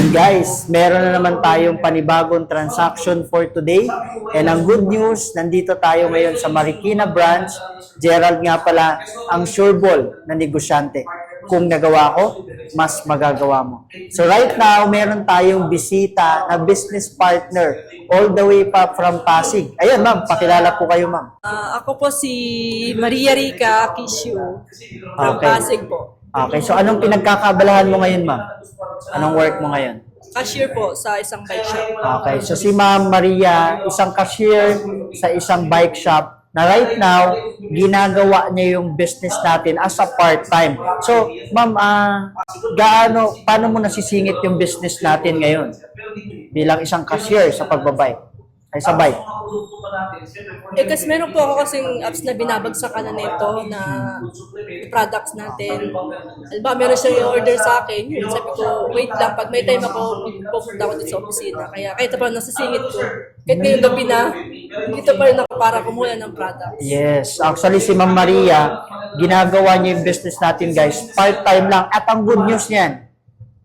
And guys, meron na naman tayong panibagong transaction for today. And ang good news, nandito tayo ngayon sa Marikina branch. Gerald nga pala, ang sureball na negosyante. Kung nagawa ko, mas magagawa mo. So right now, meron tayong bisita na business partner all the way pa from Pasig. Ayun ma'am, pakilala po kayo ma'am. Ako po si Maria Rica Kishu from Okay. Pasig po. Okay, so anong pinagkakabalahan mo ngayon ma'am? Anong work mo ngayon? Cashier po sa isang bike shop. Okay, so si Ma'am Maria, isang cashier sa isang bike shop na right now, ginagawa niya yung business natin as a part-time. So, Ma'am, paano mo nasisingit yung business natin ngayon bilang isang cashier sa pagbabike? Ay, sa bike. Kasi meron po ako kasing apps na binabagsakan na nito na products natin. Alba, meron siya i-order sa akin. Yun, sabi ko, wait lang, pag may time ako, pupunta ako dito sa opisina. Kaya kahit pa nasisingit ko, kahit ngayong gabi na, dito pa rin ako para kumuha ng products. Yes. Actually, si Ma'am Maria, ginagawa niya yung business natin, guys. Part-time lang. At ang good news niyan,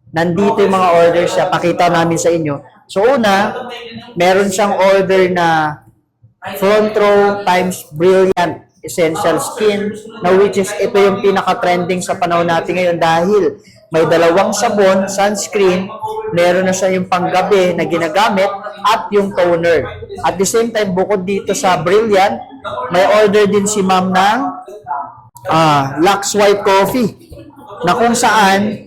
nandito yung mga orders siya. Pakita namin sa inyo. So, una, meron siyang order na front row times brilliant essential skin, na which is ito yung pinaka-trending sa panahon natin ngayon dahil may dalawang sabon, sunscreen, meron na siya yung panggabi na ginagamit at yung toner. At the same time, bukod dito sa brilliant, may order din si ma'am ng Lux White Coffee na kung saan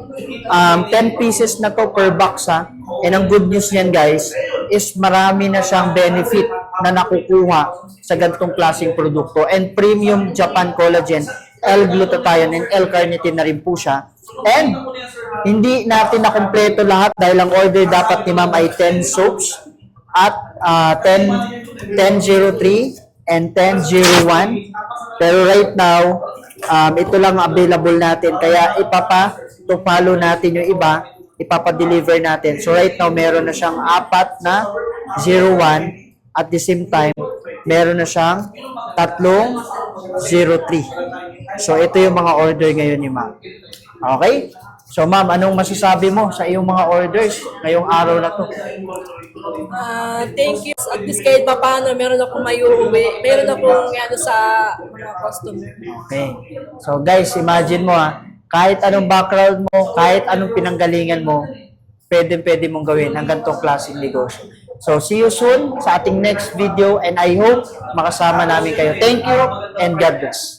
10 pieces na to per box ha. And ang good news niyan guys is marami na siyang benefit na nakukuha sa ganitong klaseng produkto. And premium Japan collagen, L-glutathione and L-carnitine na rin po siya. And hindi natin nakumpleto lahat dahil ang order dapat ni ma'am ay 10 soaps at 1003 and 1001. Pero right now, ito lang available natin. Kaya to-follow natin yung iba, ipapa-deliver natin. So right now, meron na siyang 4 na 01. At the same time, meron na siyang 3 03. So ito yung mga order ngayon ni ma'am. Okay? So ma'am, anong masasabi mo sa iyong mga orders ngayong araw na to? Thank you. At least kahit pa paano, meron akong may uuwi. Meron akong sa mga customer. Okay. So guys, imagine mo kahit anong background mo, kahit anong pinanggalingan mo, pwede mong gawin ang ganitong klaseng negosyo. So see you soon sa ating next video and I hope makasama namin kayo. Thank you and God bless.